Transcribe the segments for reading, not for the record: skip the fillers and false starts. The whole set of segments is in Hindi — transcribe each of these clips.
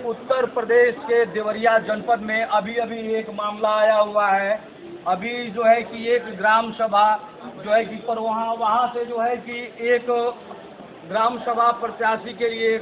उत्तर प्रदेश के देवरिया जनपद में अभी अभी एक मामला आया हुआ है। अभी जो है कि एक ग्राम सभा जो है कि पर वहाँ से जो है कि एक ग्राम सभा प्रत्याशी के लिए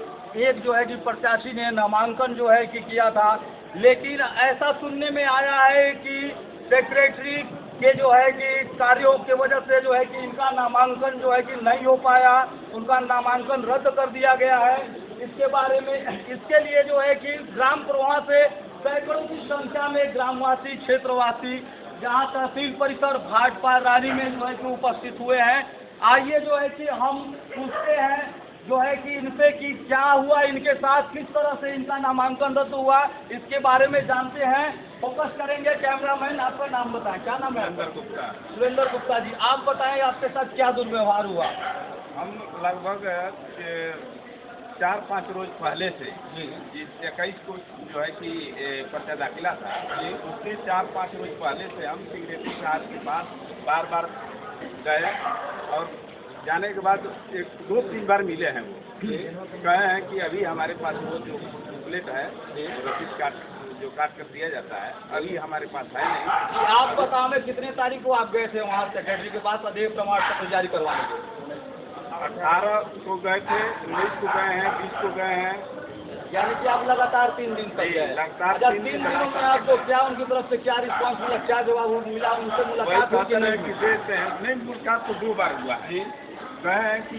एक जो है कि प्रत्याशी ने नामांकन जो है कि किया था, लेकिन ऐसा सुनने में आया है कि सेक्रेटरी के जो है कि कार्यों की वजह से जो है कि इनका नामांकन जो है कि नहीं हो पाया, उनका नामांकन रद्द कर दिया गया है। इसके बारे में इसके लिए जो है कि ग्राम प्रवाह से सैकड़ों की संख्या में ग्रामवासी क्षेत्रवासी जहां तहसील परिसर भाटपार रानी में जो है कि उपस्थित हुए हैं। आइए जो है कि हम पूछते हैं जो है कि इनसे कि क्या हुआ, इनके साथ किस तरह से इनका नामांकन रद्द हुआ, इसके बारे में जानते हैं। फोकस करेंगे कैमरामैन। आपका नाम बताएं, क्या नाम है? सुरेंद्र गुप्ता जी, आप बताएं आपके साथ क्या दुर्व्यवहार हुआ? हम लगभग 4-5 रोज पहले से जिस 21 को जो है कि पर्चा दाखिला था, उसके 4-5 रोज पहले से हम सेक्रेटरी साहब के पास बार बार गए और जाने के बाद 2-3 बार मिले हैं। वो कहे हैं कि अभी हमारे पास वो जो बुकलेट है रसीद काट जो काट कर दिया जाता है अभी हमारे पास है नहीं। आप बताओ में कितने तारीख को आप गए थे वहाँ सेक्रेटरी के पास अध्यय प्रमाण पत्र जारी करवाने के? 18 को गए थे, 19 को गए हैं, 20 को गए हैं। यानी कि आप लगातार 3 दिन तक गए। लगातार 3 दिनों में आपको क्या उनकी तरफ से क्या रिस्पॉन्स मिला, क्या जवाब मिला? उनसे मुलाकात हुई कि देते हैं? नहीं, मुलाकात तो 2 बार हुआ है। कहे हैं कि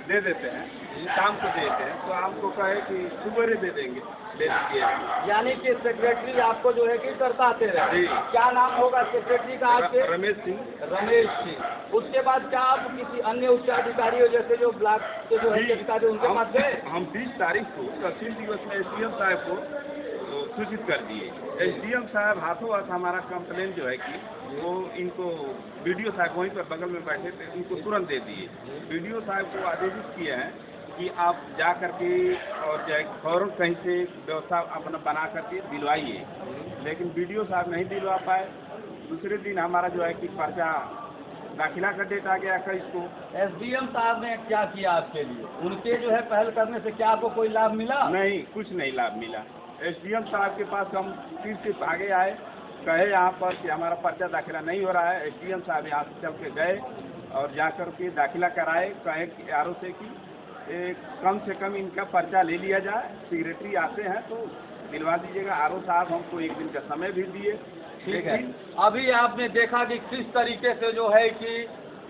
दे देते हैं, शाम को देते हैं, तो आपको कहे कि सुबह दे देंगे, दे दीजिए। यानी कि सेक्रेटरी आपको जो है कि करताते रहे। क्या नाम होगा सेक्रेटरी का आपके? रमेश सिंह। रमेश सिंह। उसके बाद क्या आप किसी अन्य उच्चाधिकारियों जैसे जो ब्लॉक के जो है अधिकारी उनके पास गए? हम 20 तारीख को तहसील दिवस में SDM साहब को सूचित कर दिए। SDM साहब हाथों हाथ हमारा कंप्लेन जो है कि वो इनको BDO साहब वहीं पर बगल में बैठे थे, उनको तुरंत दे दिए। BDO साहब को आदेशित किए हैं कि आप जा करके और जो है फौरन कहीं से व्यवस्था अपना बना करके दिलवाइए, लेकिन BDO साहब नहीं दिलवा पाए। दूसरे दिन हमारा जो है कि पर्चा दाखिला का डेट आ गया 21 को। SDM साहब ने क्या किया आपके लिए? उनके जो है पहल करने से क्या आपको कोई लाभ मिला? नहीं, कुछ नहीं लाभ मिला। SDM साहब के पास हम फिर से आगे आए, कहे यहाँ पर कि हमारा पर्चा दाखिला नहीं हो रहा है। SDM साहब यहाँ से चल के गए और जा कर के दाखिला कराए। कहे कि RO से कि कम से कम इनका पर्चा ले लिया जाए, सेक्रेटरी आते हैं तो दिलवा दीजिएगा। RO साहब हमको 1 दिन का समय भी दिए। ठीक है। अभी आपने देखा कि किस तरीके से जो है कि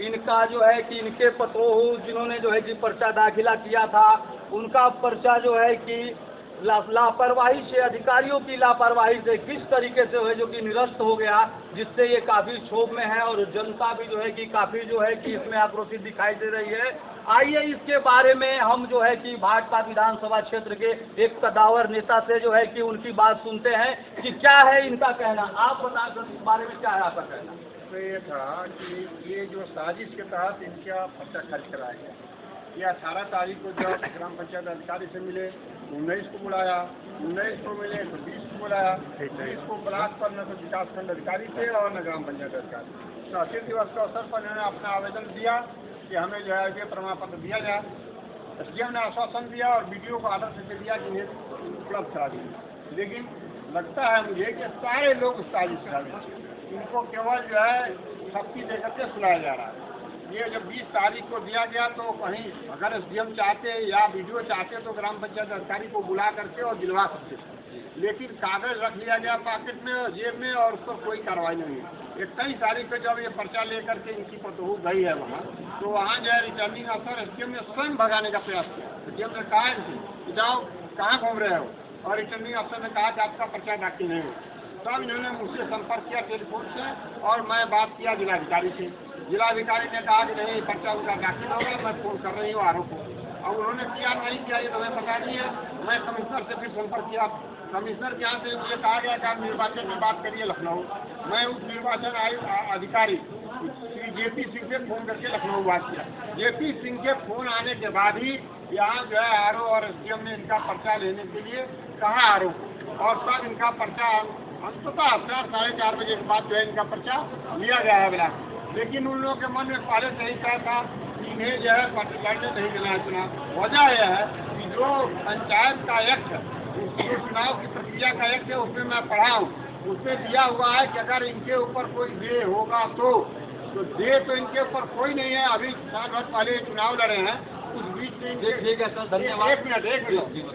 इनका जो है कि इनके पतोहू जिन्होंने जो है कि पर्चा दाखिला किया था, उनका पर्चा जो है कि लापरवाही से, अधिकारियों की लापरवाही से किस तरीके से है जो कि निरस्त हो गया, जिससे ये काफ़ी क्षोभ में है और जनता भी जो है कि काफ़ी जो है कि इसमें आक्रोशित दिखाई दे रही है। आइए इसके बारे में हम जो है कि भाजपा विधानसभा क्षेत्र के एक कदावर नेता से जो है कि उनकी बात सुनते हैं कि क्या है इनका कहना। आप बता सकते इस बारे में क्या है आपका कहना? तो ये था कि ये जो साजिश के तहत इनका पर्चा खर्च कराया गया। ये 18 तारीख को जब ग्राम पंचायत अधिकारी से मिले, 19 को बुलाया, 19 को मिले तो 20 को बुलाया, 20 को ब्लॉक पर न तो विकास खंड अधिकारी थे और न ग्राम पंचायत अधिकारी। तहसील दिवस के अवसर पर इन्होंने अपना आवेदन दिया कि हमें जो है ये प्रमाण पत्र दिया जाए। SDM ने आश्वासन दिया और BDO को आदेश दे दिया कि इन्हें उपलब्ध करा दिए। लेकिन लगता है मुझे कि सारे लोग साजिश करा रहे हैं, इनको केवल जो है शक्ति देकर के सुनाया जा रहा है। ये जब 20 तारीख को दिया गया तो कहीं अगर SDM चाहते या BDO चाहते तो ग्राम पंचायत अधिकारी को बुला करके और दिलवा सकते थे, लेकिन कागज रख लिया गया पॉकेट में, जेब में, और उस पर कोई कार्रवाई नहीं है। 21 तारीख को जब ये पर्चा लेकर के इनकी पतोहू गई है वहाँ, तो वहाँ जो है रिटर्निंग अफसर SDM ने स्वयं भगाने का प्रयास किया। SDM ने कहा कि जाओ कहाँ घूम रहे हो, और रिटर्निंग अफसर ने कहा कि आपका पर्चा दाखिल नहीं हो। तब इन्होंने मुझसे संपर्क किया टेलीफोन से और मैं बात किया जिलाधिकारी से। जिलाधिकारी ने कहा कि नहीं, पर्चा उनका दाखिल होगा, मैं फोन कर रही हूँ RO को। अब उन्होंने किया नहीं किया ये तो हमें पता नहीं है। मैं कमिश्नर से फिर संपर्क किया, कमिश्नर के यहाँ से मुझे कहा गया कि आप निर्वाचन में बात करिए लखनऊ। मैं उप निर्वाचन आयुक्त अधिकारी श्री JP सिंह से फोन करके लखनऊ बात किया। JP सिंह के फोन आने के बाद ही यहाँ जो है RO और SDM ने इनका पर्चा लेने के लिए कहा RO को, और तब इनका पर्चा अंततः 4-4:30 बजे के बाद जो है इनका पर्चा लिया गया है ब्लॉक। लेकिन उन लोगों के मन में पहले से ही तय था कि इन्हें जो है लड़ने नहीं देना है चुनाव। वजह यह है कि जो पंचायत का एक्ट जो चुनाव की प्रक्रिया का एक्ट है उसमें मैं पढ़ा हूँ, उसमें दिया हुआ है कि अगर इनके ऊपर कोई दे होगा तो दे तो इनके ऊपर कोई नहीं है। अभी साल भर पहले चुनाव लड़े हैं, उस बीच में ठीक है सर, धन्यवाद। एक मिनट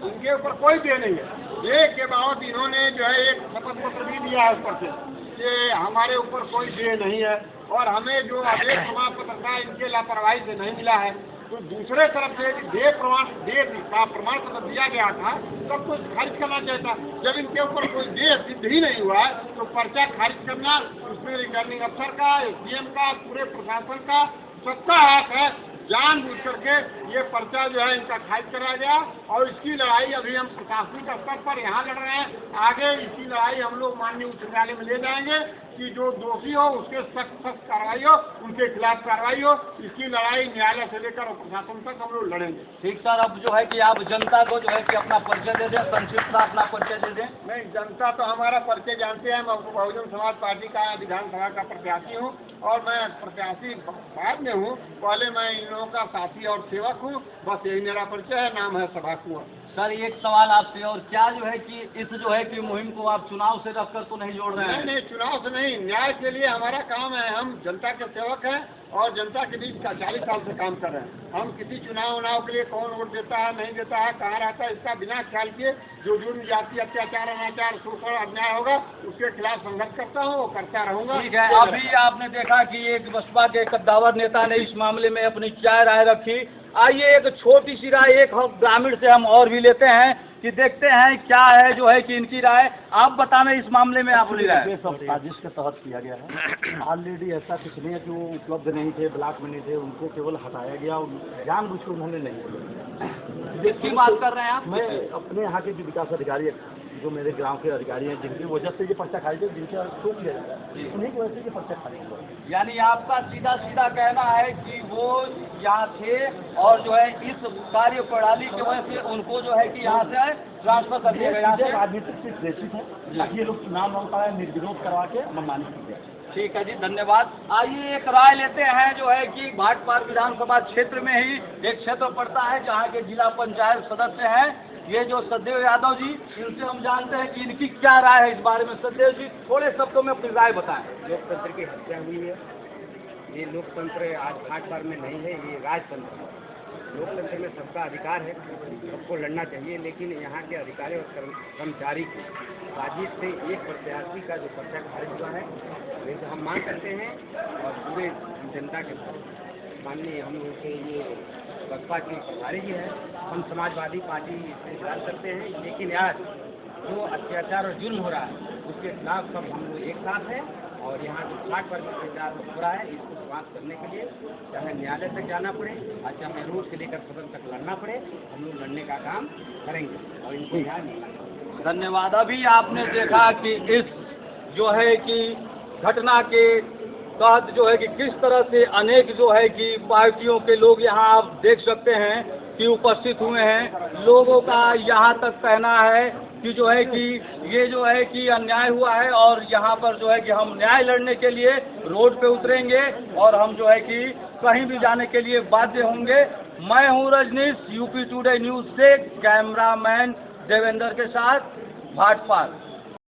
इनके ऊपर कोई दे नहीं है। दे के बावजूद इन्होंने जो है एक शपथ पत्र भी दिया है ऊपर से कि हमारे ऊपर कोई दे नहीं है, और हमें जो आदेश प्रमाण पत्र था इनके लापरवाही से नहीं मिला है। तो दूसरे तरफ से दे का प्रमाण पत्र दिया गया था, सब कुछ खारिज करना चाहिए था। जब इनके ऊपर कोई दे सिद्ध ही नहीं हुआ है तो पर्चा खारिज करना उसमें रिटर्निंग अफसर का, एसडीएम का, पूरे प्रशासन का सबका हक है। जानबूझ करके ये पर्चा जो है इनका खारिज कराया गया, और इसकी लड़ाई अभी हम प्रशासनिक स्तर पर यहाँ लड़ रहे हैं। आगे इसकी लड़ाई हम लोग माननीय उच्च न्यायालय में ले जाएंगे कि जो दोषी हो उसके सख्त कार्रवाई हो, उनके खिलाफ कार्रवाई हो। इसकी लड़ाई न्यायालय से लेकर और प्रशासन तक हम लोग लड़ेंगे। ठीक सर, अब जो है कि आप जनता को जो है कि अपना परिचय दे दें, संक्षिप्त में अपना परिचय दे दें। नहीं, जनता तो हमारा परिचय जानते हैं। मैं बहुजन समाज पार्टी का विधानसभा का प्रत्याशी हूँ, और मैं प्रत्याशी बाद में हूँ। पहले मैं इन लोगों का साथी और सेवक हूँ। बस यही मेरा परिचय है। नाम है सभा कुंवर। सर एक सवाल आपसे, और क्या जो है कि इस जो है कि मुहिम को आप चुनाव से रखकर तो नहीं जोड़ रहे हैं? नहीं, चुनाव से नहीं, न्याय के लिए हमारा काम है। हम जनता के सेवक हैं और जनता के बीच का 40 साल से काम कर रहे हैं। हम किसी चुनाव के लिए कौन वोट देता है नहीं देता है, कहाँ रहता है, इसका बिना ख्याल किए जो जुर्म, जाति, अत्याचार, अनाचार, शोषण, अन्याय होगा उसके खिलाफ संघर्ष करता हूँ, वो करता रहूंगा। ठीक है, अभी आपने देखा कि एक बसपा के कद्दावर नेता ने इस मामले में अपनी क्या राय रखी। आइए एक छोटी सी राय एक ग्रामीण से हम और भी लेते हैं कि देखते हैं क्या है जो है कि इनकी राय। आप बताना इस मामले में आपकी राय। ये सब साजिश के तहत किया गया है। ऑलरेडी ऐसा कुछ नहीं है कि वो उपलब्ध नहीं थे, ब्लॉक में नहीं थे, उनको केवल हटाया गया और जानबूझ के उन्होंने नहीं किया। किसकी बात कर रहे हैं आप? मैं अपने यहाँ के जो विकास अधिकारी, जो मेरे गांव के अधिकारी हैं, जिनकी वजह से ये पर्चा खारिज है, जिनके थूक लिया जाता है, उन्हीं की वजह से ये पर्चा खारिज हुआ। यानी आपका सीधा सीधा कहना है कि वो यहाँ थे और जो है इस कार्य प्रणाली की वजह से उनको जो है कि यहाँ से ट्रांसफर कर दिया गया। राजनीतिक से प्रेषित है ताकि ये लोग चुनाव लड़ पाए, निर्विरोध करवा के मनमानी की जाए। ठीक है जी, धन्यवाद। आइए एक राय लेते हैं जो है कि भाटपार विधानसभा क्षेत्र में ही एक क्षेत्र पड़ता है जहाँ के जिला पंचायत सदस्य हैं ये जो सचदेव यादव जी, इनसे हम जानते हैं कि इनकी क्या राय है इस बारे में। सचदेव जी थोड़े शब्दों में अपनी राय बताएं। लोकतंत्र की हत्या हुई है। ये लोकतंत्र आज भाटपार में नहीं है, ये राजतंत्र है। लोकतंत्र में सबका अधिकार है, सबको लड़ना चाहिए, लेकिन यहाँ के अधिकारी और कर्मचारी की साजिश से एक प्रत्याशी का जो पर्चा खारिज हुआ है, वैसे हम मांग करते हैं और पूरे जनता के माननीय हम लोग के ये बसपा के प्रभारी जी है, हम समाजवादी पार्टी से इंतजार करते हैं। लेकिन आज जो अत्याचार और जुल्म हो रहा है उसके खिलाफ सब हम लोग एक साथ हैं, और यहाँ जो भाटपार में अत्याचार हो रहा है इसको समाप्त करने के लिए चाहे न्यायालय तक जाना पड़े और चाहे रोड से लेकर सदन तक लड़ना पड़े, हम लोग लड़ने का काम करेंगे और इनको यहाँ नहीं। धन्यवाद। अभी आपने देखा कि इस जो है कि घटना के तहत जो है कि किस तरह से अनेक जो है कि पार्टियों के लोग यहाँ आप देख सकते हैं कि उपस्थित हुए हैं। लोगों का यहाँ तक कहना है कि जो है कि ये जो है कि अन्याय हुआ है और यहाँ पर जो है कि हम न्याय लड़ने के लिए रोड पे उतरेंगे और हम जो है कि कहीं भी जाने के लिए बाध्य होंगे। मैं हूँ रजनीश, यूपी टुडे न्यूज़ से कैमरामैन देवेंद्र के साथ भाटपार।